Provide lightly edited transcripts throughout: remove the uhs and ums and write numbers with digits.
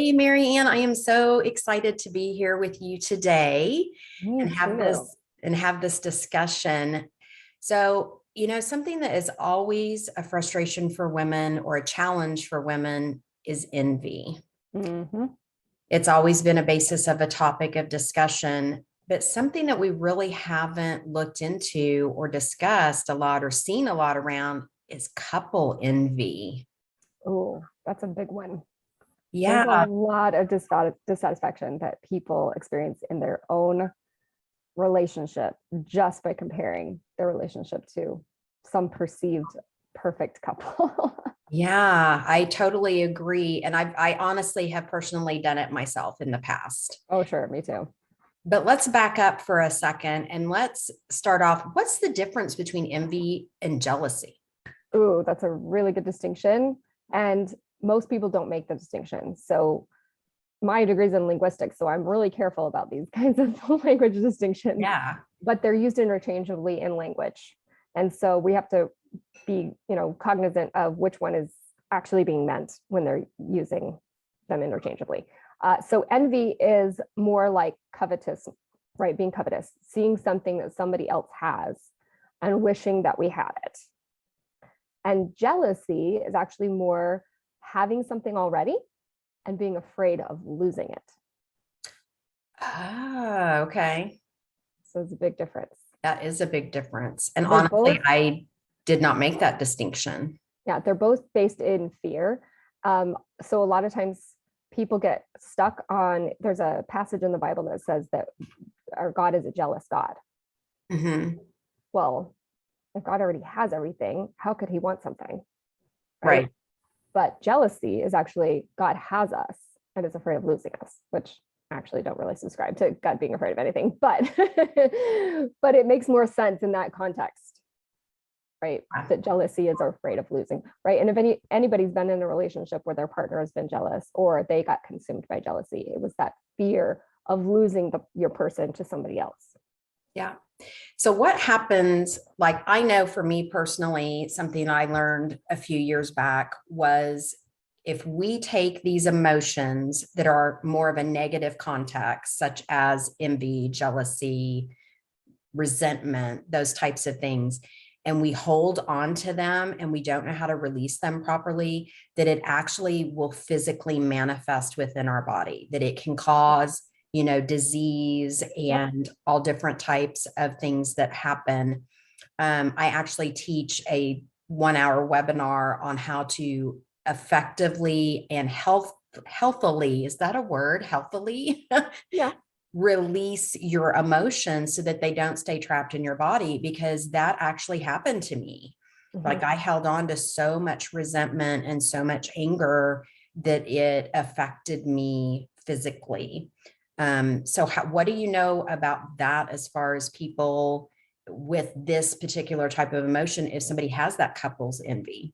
Hey, Merianne, I am so excited to be here with you today Me and have too. this discussion. So, something that is always a frustration for women or a challenge for women is envy. Hmm. It's always been a basis of a topic of discussion, but something that we really haven't looked into or discussed a lot or seen a lot around is couple envy. Oh, that's a big one. There's a Yeah. lot of dissatisfaction that people experience in their own relationship just by comparing their relationship to some perceived perfect couple. Yeah, I totally agree. And I honestly have personally done it myself in the past. Oh, sure, me too. But let's back up for a second and let's start off. What's the difference between envy and jealousy? Ooh, that's a really good distinction. And most people don't make the distinction. So my degree's in linguistics, so I'm really careful about these kinds of language distinctions, Yeah, but they're used interchangeably in language. And so we have to be, cognizant of which one is actually being meant when they're using them interchangeably. So envy is more like covetous, right? Being covetous, seeing something that somebody else has and wishing that we had it. And jealousy is actually more having something already and being afraid of losing it. Ah, okay. So it's a big difference. That is a big difference. And They're honestly, both, I did not make that distinction. yeah, they're both based in fear. So a lot of times people get stuck on, there's a passage in the Bible that says that our God is a jealous God. Mhm. Well, if God already has everything, how could he want something? Right. Right. But jealousy is actually God has us and is afraid of losing us, which I actually don't really subscribe to God being afraid of anything, but but it makes more sense in that context, right? That jealousy is afraid of losing, right? And if anybody's been in a relationship where their partner has been jealous or they got consumed by jealousy, it was that fear of losing your person to somebody else. Yeah. So what happens, like I know for me personally, something I learned a few years back was if we take these emotions that are more of a negative context, such as envy, jealousy, resentment, those types of things, and we hold on to them and we don't know how to release them properly, that it actually will physically manifest within our body, that it can cause disease Yep. and all different types of things that happen. I actually teach a 1 hour webinar on how to effectively and healthily, is that a word? Healthily Yeah. release your emotions so that they don't stay trapped in your body, because that actually happened to me. Like Mm-hmm. I held on to so much resentment and so much anger that it affected me physically. So what do you know about that as far as people with this particular type of emotion if somebody has that couple's envy?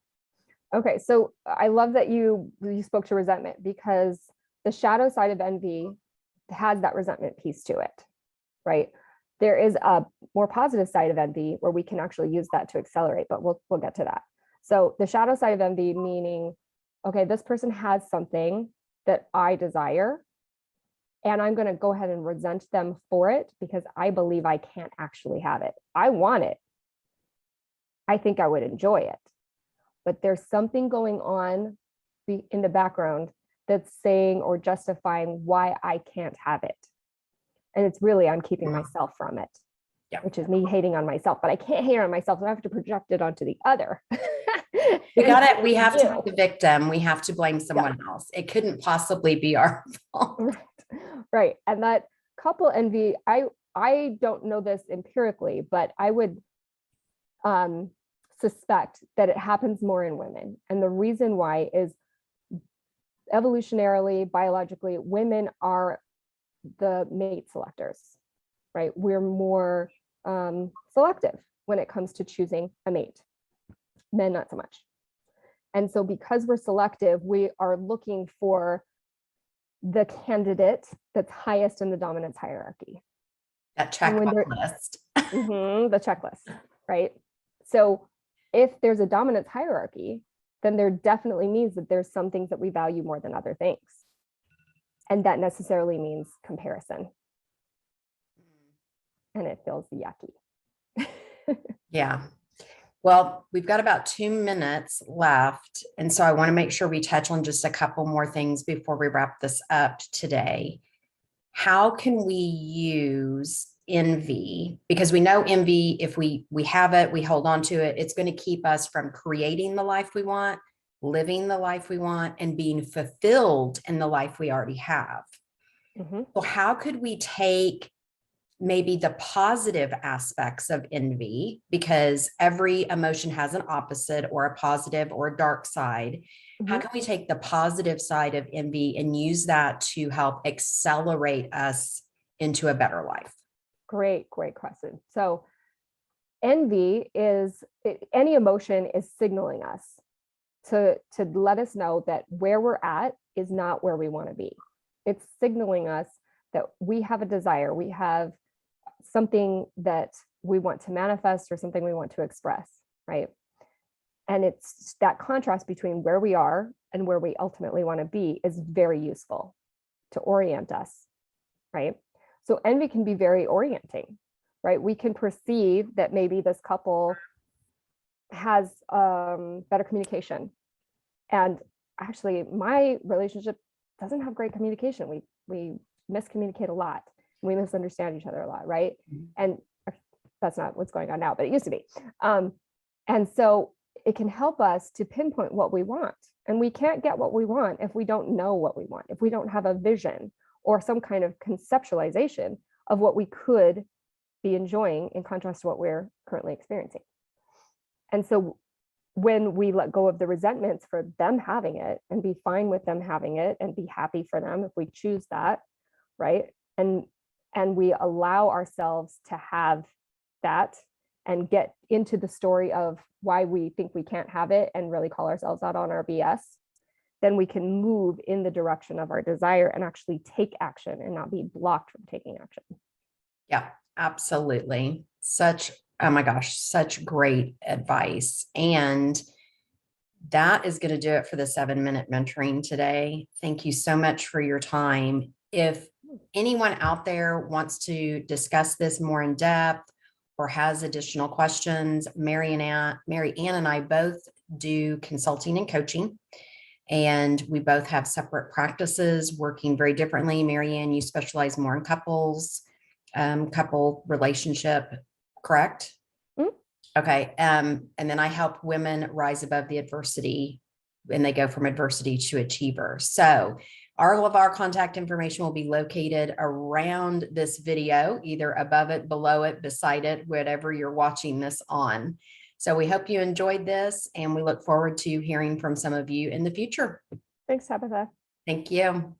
Okay, so I love that you spoke to resentment because the shadow side of envy has that resentment piece to it, right? There is a more positive side of envy where we can actually use that to accelerate, but we'll get to that. So the shadow side of envy meaning, okay, this person has something that I desire, and I'm going to go ahead and resent them for it because I believe I can't actually have it. I want it. I think I would enjoy it, but there's something going on in the background that's saying or justifying why I can't have it. And it's really, I'm keeping myself from it, Yeah. which is me hating on myself, but I can't hate on myself. So I have to project it onto the other. We have to be the victim. We have to blame Yeah. someone else. It couldn't possibly be our fault. Right. Right. And that couple envy, I don't know this empirically, but I would um, suspect that it happens more in women. And the reason why is evolutionarily, biologically, women are the mate selectors, right? We're more selective when it comes to choosing a mate. Men, not so much. And so because we're selective, we are looking for the candidate that's highest in the dominance hierarchy. That And check when they're list. the checklist, right? So if there's a dominance hierarchy, then there definitely means that there's some things that we value more than other things. And that necessarily means comparison. And it feels yucky. Yeah. Well, we've got about 2 minutes left. And so I want to make sure we touch on just a couple more things before we wrap this up today. How can we use envy? Because we know envy, if we have it, we hold on to it, it's going to keep us from creating the life we want, living the life we want, and being fulfilled in the life we already have. So how could we take maybe the positive aspects of envy, because every emotion has an opposite or a positive or a dark side. How can we take the positive side of envy and use that to help accelerate us into a better life? Great question. So envy is, any emotion is signaling us to let us know that where we're at is not where we want to be. It's signaling us that we have a desire, we have something that we want to manifest or something we want to express, right? And it's that contrast between where we are and where we ultimately want to be is very useful to orient us, right? So envy can be very orienting, right? We can perceive that maybe this couple has better communication. And actually, my relationship doesn't have great communication. We miscommunicate a lot. We misunderstand each other a lot, right? And that's not what's going on now, but it used to be. And so it can help us to pinpoint what we want. And we can't get what we want if we don't know what we want, if we don't have a vision or some kind of conceptualization of what we could be enjoying in contrast to what we're currently experiencing. And so when we let go of the resentments for them having it and be fine with them having it and be happy for them if we choose that, right? And we allow ourselves to have that and get into the story of why we think we can't have it and really call ourselves out on our BS, then we can move in the direction of our desire and actually take action and not be blocked from taking action. Yeah, absolutely. Oh my gosh, such great advice. And that is going to do it for the 7-minute mentoring today. Thank you so much for your time. If anyone out there wants to discuss this more in depth or has additional questions, Merianne and I both do consulting and coaching, and we both have separate practices working very differently. Merianne, you specialize more in couple relationship, correct? Okay. And then I help women rise above the adversity and they go from adversity to achiever. So all of our contact information will be located around this video, either above it, below it, beside it, whatever you're watching this on. So we hope you enjoyed this and we look forward to hearing from some of you in the future. Thanks, Tabitha. Thank you.